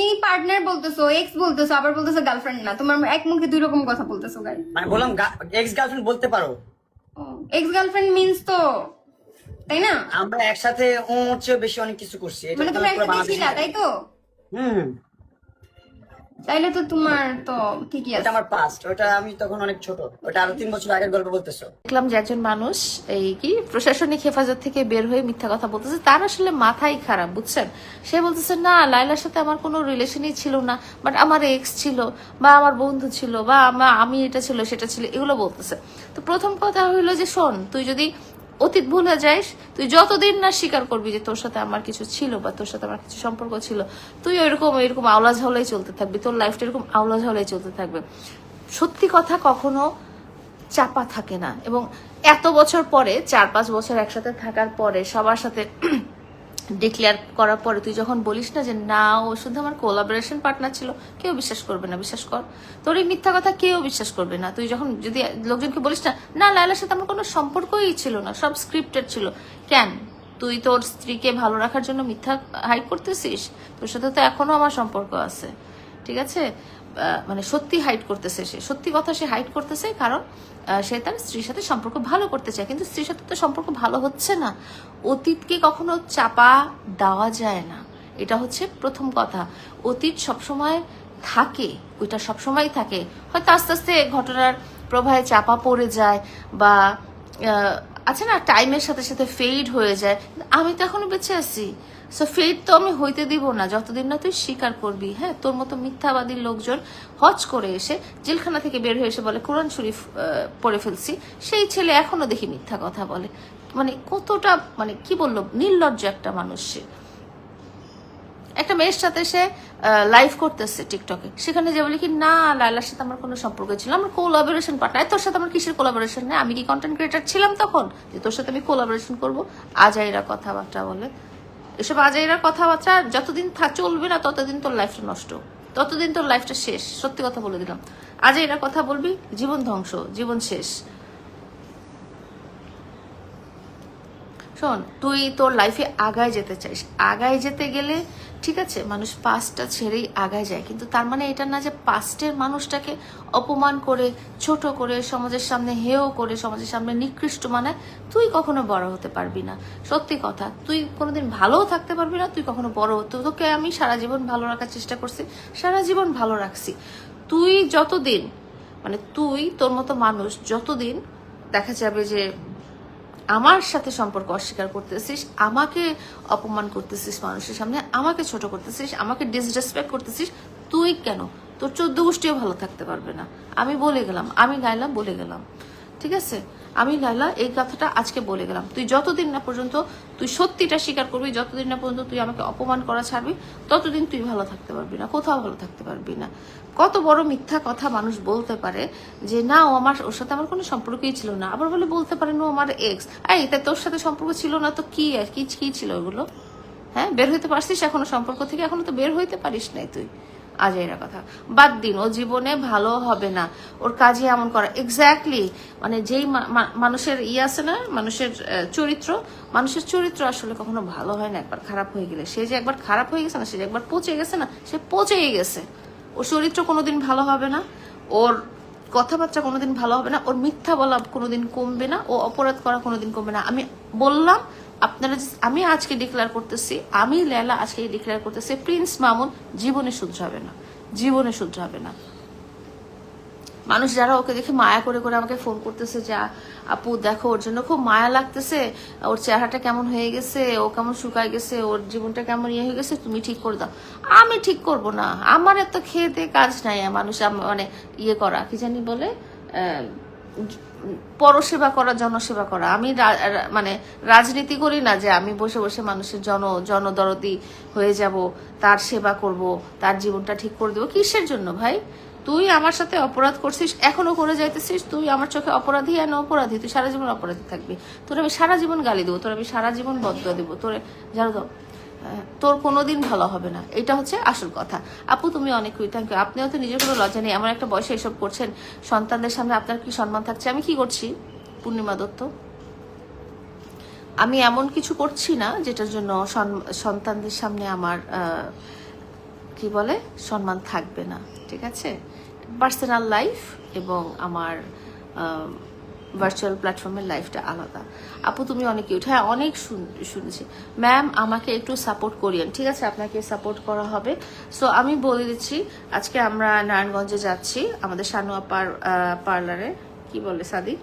তুমি পার্টনার বলতেছো, এক্স বলতেছো, আবার বলতেছো গার্লফ্রেন্ড না। তোমার এক মুখে দুই রকম কথা বলতেছো গাই। মানে বললাম এক্স গার্লফ্রেন্ড বলতে পারো। এক্স গার্লফ্রেন্ড মিন্স তো, তাই না? আমরা একসাথে ওর চেয়ে বেশি অনেক কিছু করছি, এটা মানে তো তোমরা পুরো একসাথে বাংলাদেশ। ছিলা, তাই তো? হুম। তাইলে তো তোমার তো ঠিকই ওটা আছে। আমার পাস্ট, ওটা আমি তখন অনেক ছোট, ওটা আরো 3 বছর আগের গল্প বলতেছো। দেখলাম যে একজন মানুষ এই কি প্রশাসনিক হেফাজত থেকে বের হয়ে মিথ্যা কথা বলতেছে, তার আসলে মাথাই খারাপ, বুঝছেন? সে বলতেছে না লাইলার সাথে আমার কোনো রিলেশনই ছিল না, বাট আমার এক্স ছিল বা আমার বন্ধু ছিল বা আমি এটা ছিল সেটা ছিল, এগুলো বলতেছে। তো প্রথম কথা হইলো যে শোন, তুই যদি অতীত ভুলে যাইস, তুই যতদিন না স্বীকার করবি যে তোর সাথে আমার কিছু ছিল বা তোর সাথে আমার কিছু সম্পর্ক ছিল, তুই এরকম আওলা ঝাউলাই চলতে থাকবি, তোর লাইফটা এরকম আওলা ঝাউলাই চলতে থাকবে। সত্যি কথা কখনো চাপা থাকে না। এবং এত বছর পরে 4-5 বছর একসাথে থাকার পরে সবার সাথে ডিক্লেয়ার করার পরে তুই যখন বলিস না যে না ও শুধু আমার কোলাবোরেশন পার্টনার ছিল, কেউ বিশ্বাস করবে না, বিশ্বাস কর। তোর এই মিথ্যা কথা কেউ বিশ্বাস করবে না। তুই যখন যদি লোকজনকে বলিস না না লায়লার সাথে আমার কোনো সম্পর্কই ছিল না, সব স্ক্রিপ্টেড ছিল, কেন তুই তোর স্ত্রীকে ভালো রাখার জন্য মিথ্যা হাইড করতেছিস? তোর সাথে তো এখনো আমার সম্পর্ক আছে, ঠিক আছে? মানে সত্যি হাইড করতেছে, সে সত্যি কথা সে হাইড করতেছে, কারণ সে তার স্ত্রীর সাথে সম্পর্ক ভালো করতে চায়, কিন্তু স্ত্রীর সাথে তো সম্পর্ক ভালো হচ্ছে না। অতীতকে কখনো চাপা দেওয়া যায় না, এটা হচ্ছে প্রথম কথা। অতীত সবসময় থাকে, ওইটা সবসময় থাকে, হয়তো আস্তে আস্তে ঘটনার প্রবাহে চাপা পড়ে যায় বা আছে না টাইমের সাথে সাথে ফেড হয়ে যায়। আমি তো এখনো বেঁচে আছি, সো ফেড তো আমি হইতে দিব না যতদিন না তুই স্বীকার করবি। হ্যাঁ, তোর মতো মিথ্যাবাদী লোকজন হজ করে এসে জেলখানা থেকে বের হয়ে এসে বলে কোরআন শরীফ পড়ে ফেলছি, সেই ছেলে এখনো দেখি মিথ্যা কথা বলে। মানে কতটা মানে কি বললো, নির্লজ্জ একটা মানুষ সে। একটা মেয়ের সাথে সে লাইভ করতেছে টিকটকে, সেখানে যে বলি কি না লাইলার সাথে আমার কোনো সম্পর্ক ছিল, আমার কোলাবোরেশন পার্টনার। তোর সাথে আমার কিসের কোলাবোরেশন নেই? আমি কি কন্টেন্ট ক্রিয়েটার ছিলাম তখন যে তোর সাথে আমি কোলাবোরেশন করবো? আজাইরা কথাবার্তা বলে। এসব আজাইরা কথাবার্তা যতদিন চলবে না ততদিন তোর লাইফটা নষ্ট, ততদিন তোর লাইফটা শেষ। সত্যি কথা বলে দিলাম, আজাইরা কথা বলবি, জীবন ধ্বংস, জীবন শেষ। শোন, তুই তোর লাইফে আগায় যেতে চাইস, আগায় যেতে গেলে ঠিক আছে মানুষ পাস্টটা ছেড়েই আগায় যায়, কিন্তু তার মানে এটা না যে পাস্টের মানুষটাকে অপমান করে, ছোট করে, সমাজের সামনে হেয় করে, সমাজের সামনে নিকৃষ্ট মানায় তুই কখনো বড় হতে পারবি না। সত্যি কথা, তুই কোনোদিন ভালোও থাকতে পারবি না, তুই কখনো বড় হতে। তোকে আমি সারা জীবন ভালো রাখার চেষ্টা করছি, সারা জীবন ভালো রাখছি। তুই যতদিন মানে তুই তোর মতো মানুষ যতদিন দেখা যাবে যে আমার সাথে সম্পর্ক অস্বীকার করতেছিস, আমাকে অপমান করতেছিস মানুষের সামনে, আমাকে ছোট করতেছিস, আমাকে ডিসরেসপেক্ট করতেছিস, তুই কেন তোর 14 গোষ্ঠীও ভালো থাকতে পারবে না। আমি বলে গেলাম, আমি লাইলা বলে গেলাম, ঠিক আছে? আমি লাইলা এই কথাটা আজকে বলে গেলাম। তুই যতদিন না পর্যন্ত তুই সত্যিটা স্বীকার করবি, যতদিন না পর্যন্ত তুই আমাকে অপমান করা ছাড়বি, ততদিন তুই ভালো থাকতে পারবি না, কোথাও ভালো থাকতে পারবি না। কত বড় মিথ্যা কথা মানুষ বলতে পারে যে না ও আমার, ওর সাথে আমার কোনো সম্পর্কই ছিল না, আবার বলে বলতে পারে না ও আমার এক্স। এই তা তোর সাথে সম্পর্ক ছিল না তো কি কি ছিল ওগুলো? হ্যাঁ, বের হইতে পারছিস এখনো সম্পর্ক থেকে? এখনো তো বের হইতে পারিস নাই তুই। আজাইরা কথা বাদ দিন, ও জীবনে ভালো হবে না, ওর কাজে এমন করা এক্স্যাক্টলি মানে যেই মানুষের আছে না, মানুষের চরিত্র আসলে কখনো ভালো হয় না একবার খারাপ হয়ে গেলে। সে যে একবার খারাপ হয়ে গেছে না, সে যে একবার পচে গেছে না, সে পচেই গেছে। ওর চরিত্র কোনোদিন ভালো হবে না, ওর কথাবার্তা কোনোদিন ভালো হবে না, ওর মিথ্যা বলা কোনোদিন কমবে না, ও অপরাধ করা কোনোদিন কমবে না। আমি বললাম আপনারা, আমি আজকে ডিক্লেয়ার করতেছি, আমি লেলা আজকে ডিক্লেয়ার করতেছি, প্রিন্স মামুন জীবনে শুধরাবে না, জীবনে শুধরাবে না। মানুষ যারা ওকে দেখে মায়া করে করে আমাকে ফোন করতেছে যে আপু দেখো ওর জন্য খুব মায়া লাগতেছে, ওর চেহারাটা কেমন হয়ে গেছে, ও কেমন শুকায় গেছে, ওর জীবনটা কেমন ইয়ে হয়ে গেছে, তুমি ঠিক করে দাও। আমি ঠিক করব না, আমার এত খেতে কাজ নাই। মানুষ মানে ইয়ে করা কি জানি বলে, পরসেবা করা, জনসেবা করা। আমি মানে রাজনীতি করি না যে আমি বসে বসে মানুষের জনদরদি হয়ে যাব, তার সেবা করব, তার জীবনটা ঠিক করে দেবো। কিসের জন্য ভাই? তুই আমার সাথে অপরাধ করছিস, এখনো করে যাইতেছিস, তুই আমার চোখে অপরাধী আর অপরাধী, তুই সারা জীবন অপরাধী থাকবি। তোর আমি সারা জীবন গালি দেবো, তোর আমি সারা জীবন বদয়া দেবো, তোর জানো তো তোর কোনোদিন ভালো হবে না। এটা হচ্ছে আসল কথা। আপু তুমি অনেক থ্যাংক ইউ। আপনিও তো নিজের কোনো লজ্জা নেই, এমন একটা বয়সে এসব করছেন, সন্তানদের সামনে আপনার কি সম্মান থাকছে? আমি কি করছি পূর্ণিমা দত্ত? আমি এমন কিছু করছি না যেটার জন্য সন্তানদের সামনে আমার কি কি বলে সম্মান থাকবে না, ঠিক আছে? পার্সোনাল লাইফ এবং আমার ভার্চুয়াল প্ল্যাটফর্মের লাইফটা আলাদা। আপু তুমি অনেক কিউট, হ্যাঁ অনেক শুনেছি ম্যাম, আমাকে একটু সাপোর্ট করিয়েন, ঠিক আছে আপনাকে সাপোর্ট করা হবে। সো আমি বলে দিচ্ছি, আজকে আমরা নারায়ণগঞ্জে যাচ্ছি আমাদের শানু আপার পার্লারে, কি বলে সাদি